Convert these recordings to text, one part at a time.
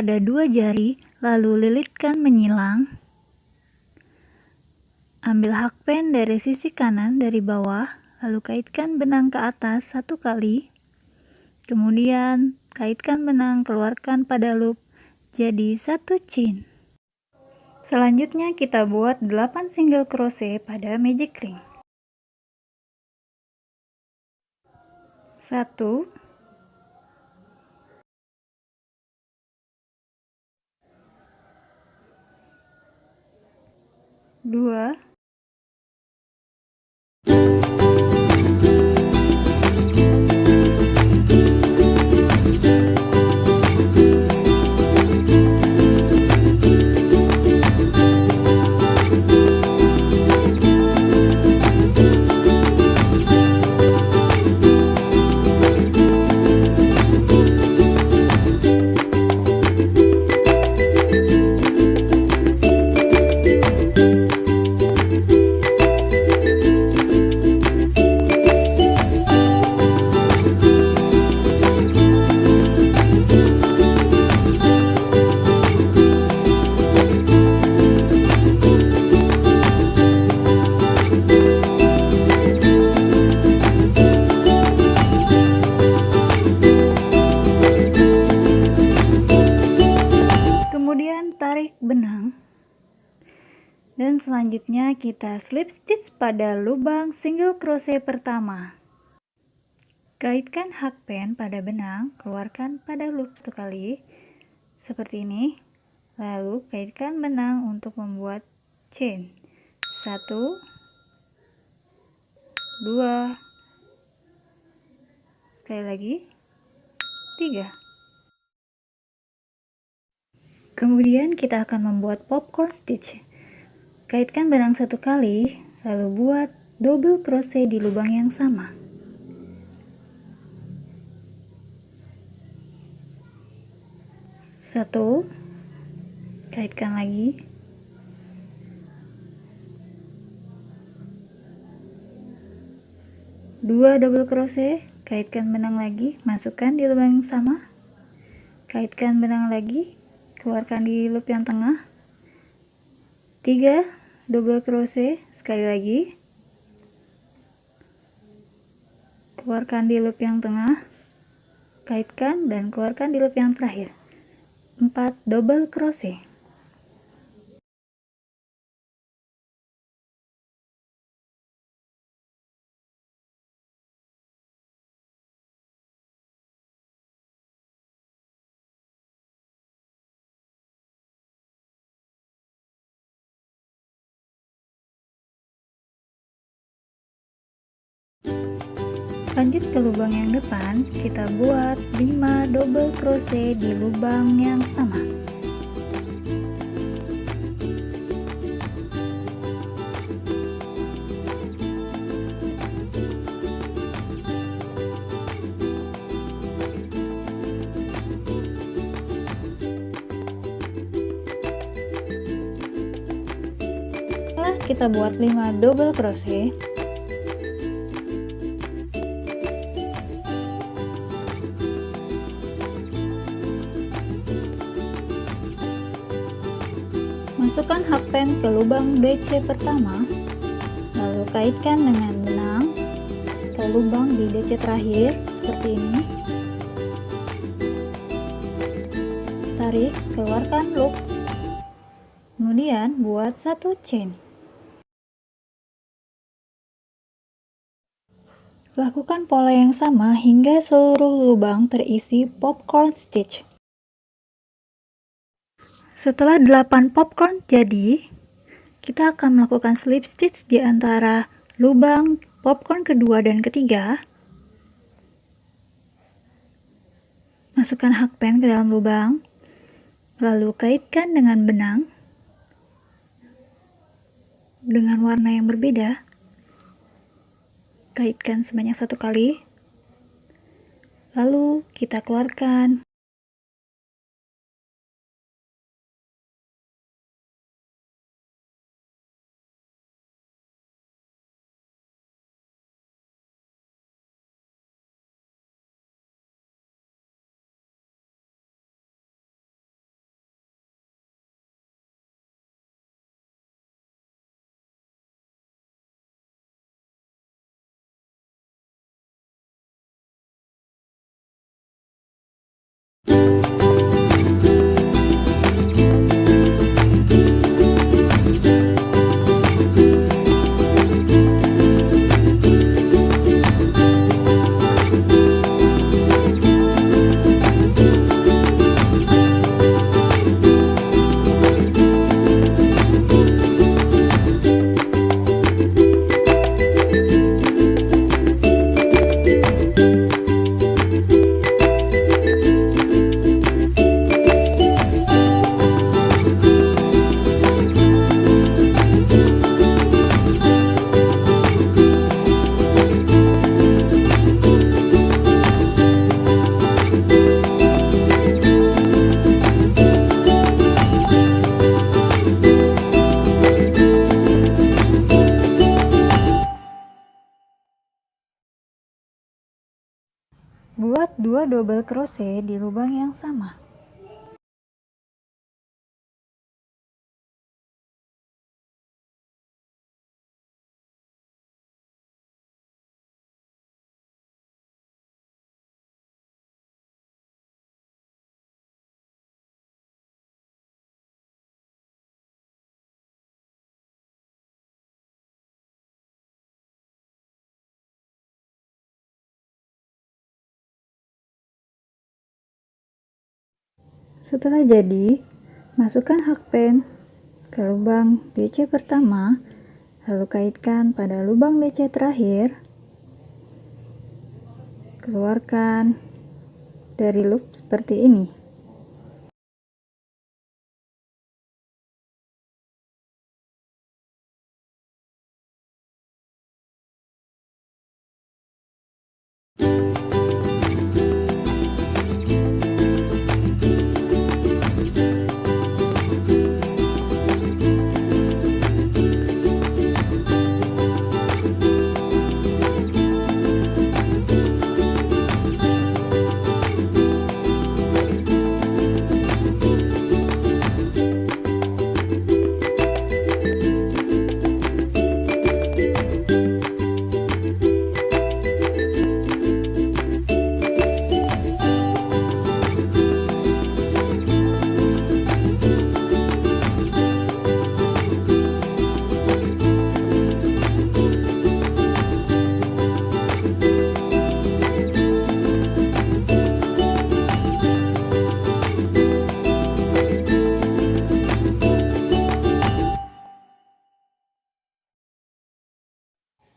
pada 2 jari, lalu lilitkan menyilang. Ambil hakpen dari sisi kanan dari bawah, lalu kaitkan benang ke atas 1 kali. Kemudian kaitkan benang, keluarkan pada loop, jadi 1 chain. Selanjutnya kita buat 8 single crochet pada magic ring. 1, 2, tarik benang, dan selanjutnya kita slip stitch pada lubang single crochet pertama. Kaitkan hakpen pada benang, keluarkan pada loop 1 kali seperti ini, lalu kaitkan benang untuk membuat chain 1, 2, sekali lagi 3. Kemudian kita akan membuat popcorn stitch. Kaitkan benang 1 kali, lalu buat double crochet di lubang yang sama. Satu, kaitkan lagi. 2 double crochet, kaitkan benang lagi, masukkan di lubang yang sama. Kaitkan benang lagi, keluarkan di loop yang tengah. 3 double crochet, sekali lagi. Keluarkan di loop yang tengah. Kaitkan dan keluarkan di loop yang terakhir. 4 double crochet. Lanjut ke lubang yang depan, kita buat 5 double crochet di lubang yang sama. Setelah kita buat 5 double crochet, masukkan hakpen ke lubang DC pertama, lalu kaitkan dengan benang ke lubang di DC terakhir seperti ini. Tarik, keluarkan loop, kemudian buat 1 chain. Lakukan pola yang sama hingga seluruh lubang terisi popcorn stitch. Setelah 8 popcorn jadi, kita akan melakukan slip stitch di antara lubang popcorn kedua dan ketiga. Masukkan hakpen ke dalam lubang, lalu kaitkan dengan benang dengan warna yang berbeda. Kaitkan sebanyak 1 kali, lalu kita keluarkan. Buat 2 double crochet di lubang yang sama. Setelah jadi, masukkan hakpen ke lubang DC pertama, lalu kaitkan pada lubang DC terakhir. Keluarkan dari loop seperti ini.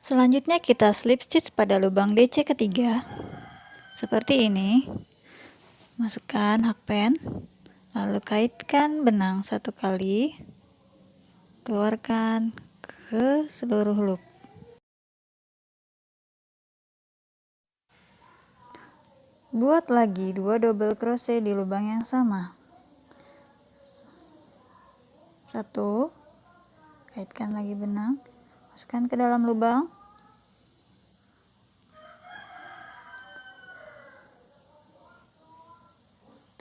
Selanjutnya kita slip stitch pada lubang DC ketiga. Seperti ini. Masukkan hakpen, lalu kaitkan benang 1 kali. Keluarkan ke seluruh loop. Buat lagi 2 double crochet di lubang yang sama. 1, kaitkan lagi benang, masukkan ke dalam lubang.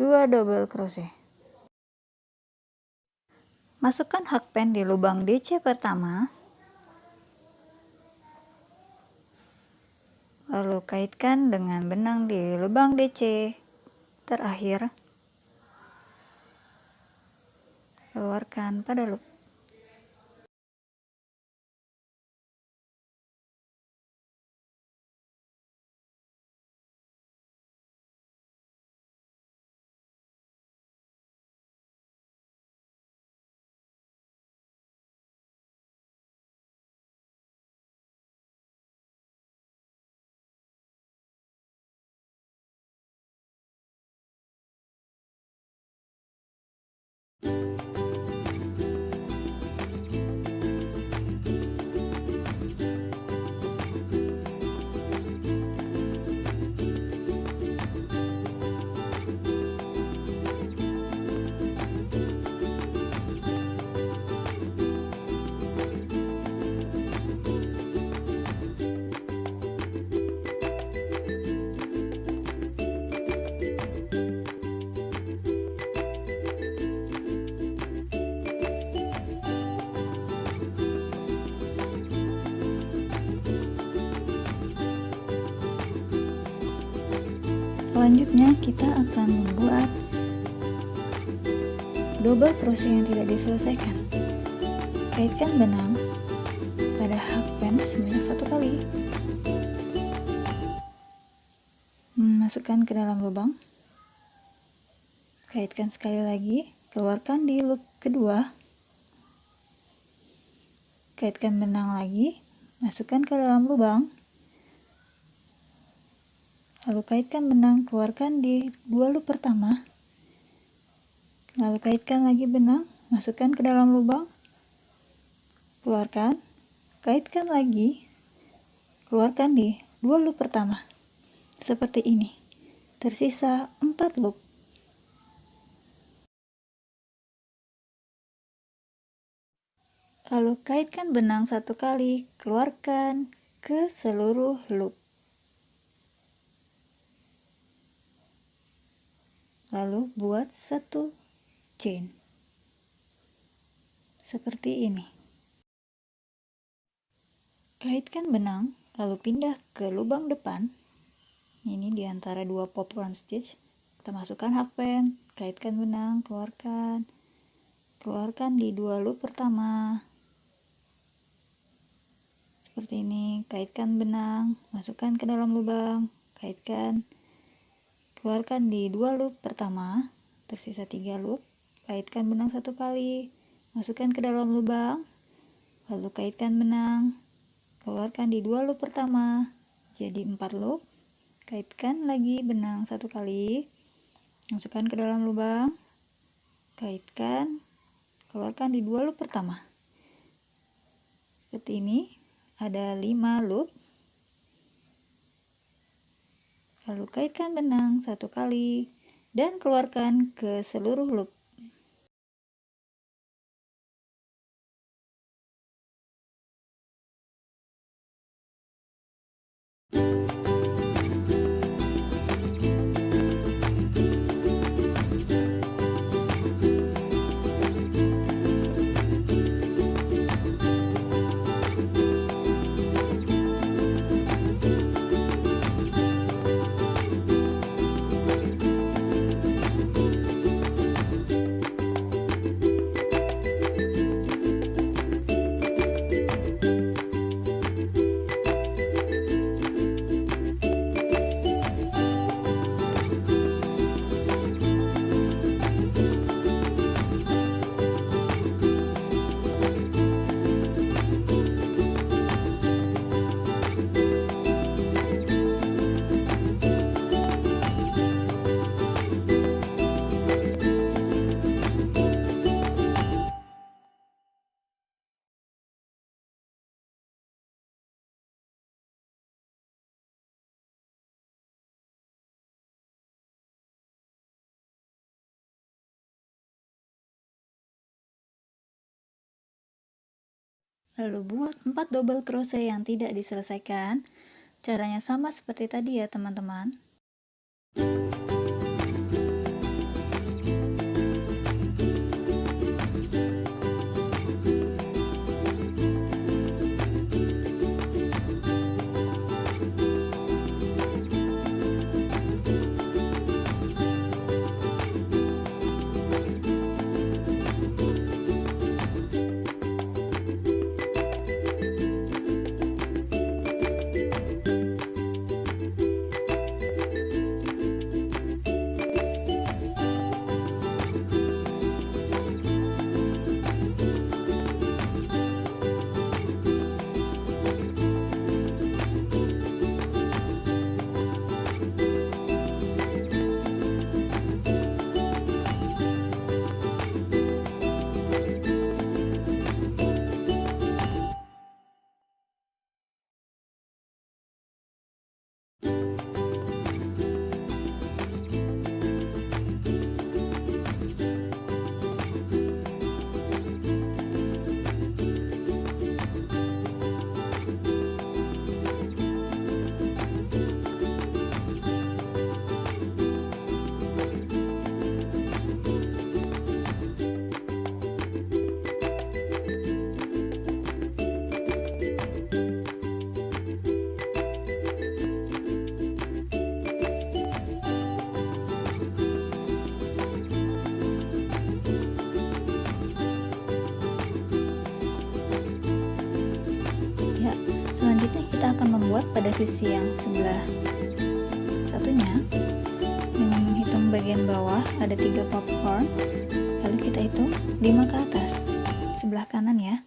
2 double crochet. Masukkan hakpen di lubang DC pertama. Lalu kaitkan dengan benang di lubang DC terakhir. Keluarkan pada loop. Selanjutnya kita akan membuat double crochet yang tidak diselesaikan. Kaitkan benang pada hakpen sebanyak 1 kali. Masukkan ke dalam lubang. Kaitkan sekali lagi, keluarkan di loop kedua. Kaitkan benang lagi, masukkan ke dalam lubang. Lalu kaitkan benang, keluarkan di 2 loop pertama. Lalu kaitkan lagi benang, masukkan ke dalam lubang. Keluarkan, kaitkan lagi, keluarkan di 2 loop pertama. Seperti ini. Tersisa 4 loop. Lalu kaitkan benang 1 kali, keluarkan ke seluruh loop. lalu buat satu chain seperti ini. Kaitkan benang, lalu pindah ke lubang depan. Ini di antara dua popcorn stitch. Kita masukkan hakpen, kaitkan benang, keluarkan di dua loop pertama. Seperti ini, kaitkan benang, masukkan ke dalam lubang, kaitkan, keluarkan di dua loop pertama, tersisa 3 loop. Kaitkan benang 1 kali, masukkan ke dalam lubang, lalu kaitkan benang, keluarkan di 2 loop pertama, jadi 4 loop. Kaitkan lagi benang 1 kali, masukkan ke dalam lubang, kaitkan, keluarkan di 2 loop pertama. Seperti ini, ada 5 loop. Lalu kaitkan benang 1 kali dan keluarkan ke seluruh loop. Lalu buat 4 double crochet yang tidak diselesaikan. Caranya sama seperti tadi ya teman-teman. Selanjutnya kita akan membuat pada sisi yang sebelah satunya dengan menghitung bagian bawah ada 3 popcorn, lalu kita hitung 5 ke atas sebelah kanan ya,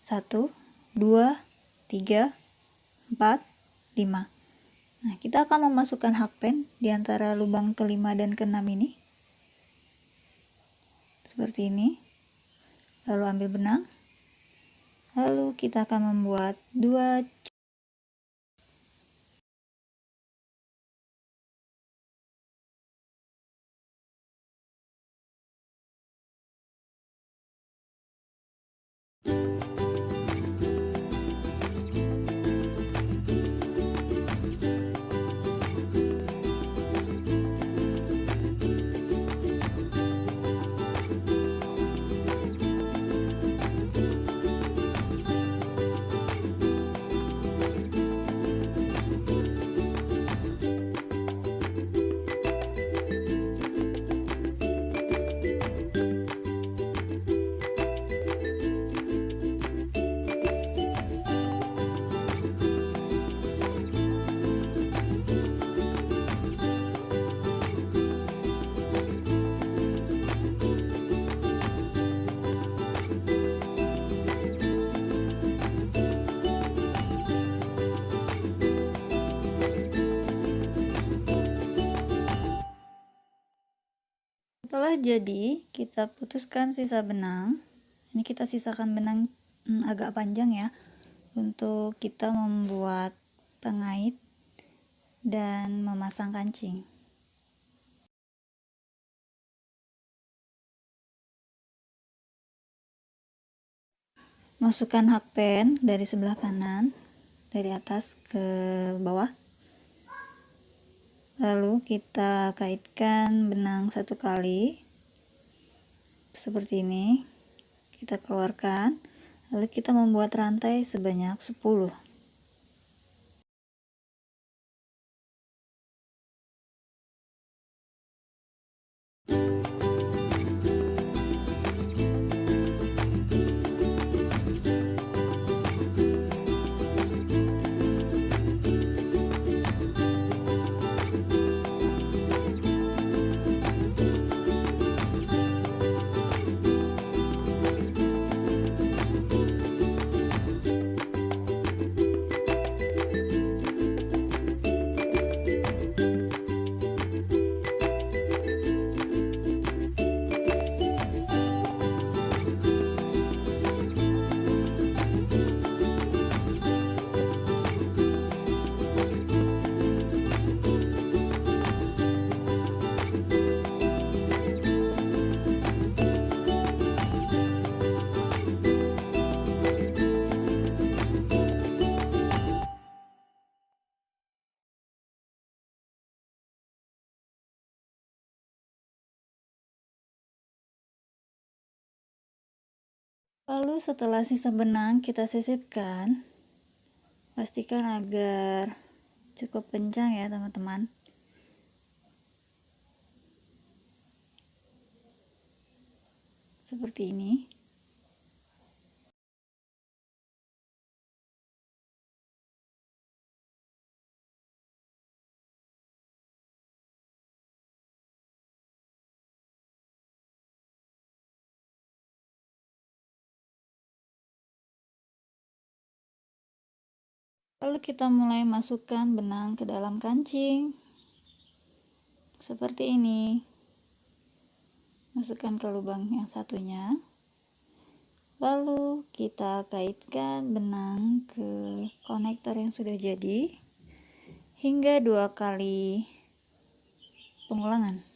1, 2, 3, 4, 5. Nah, kita akan memasukkan hakpen di antara lubang ke-5 dan ke-6 ini seperti ini, lalu ambil benang. Lalu kita akan membuat 2 jadi, kita putuskan sisa benang. Ini kita sisakan benang agak panjang ya, untuk kita membuat pengait dan memasang kancing. Masukkan hakpen dari sebelah kanan, dari atas ke bawah. Lalu kita kaitkan benang satu kali seperti ini, kita keluarkan, lalu kita membuat rantai sebanyak 10. Lalu setelah sisa benang kita sisipkan, pastikan agar cukup kencang ya teman-teman. Seperti ini. Lalu kita mulai masukkan benang ke dalam kancing. Seperti ini. Masukkan ke lubang yang satunya. Lalu kita kaitkan benang ke konektor yang sudah jadi hingga 2 kali pengulangan.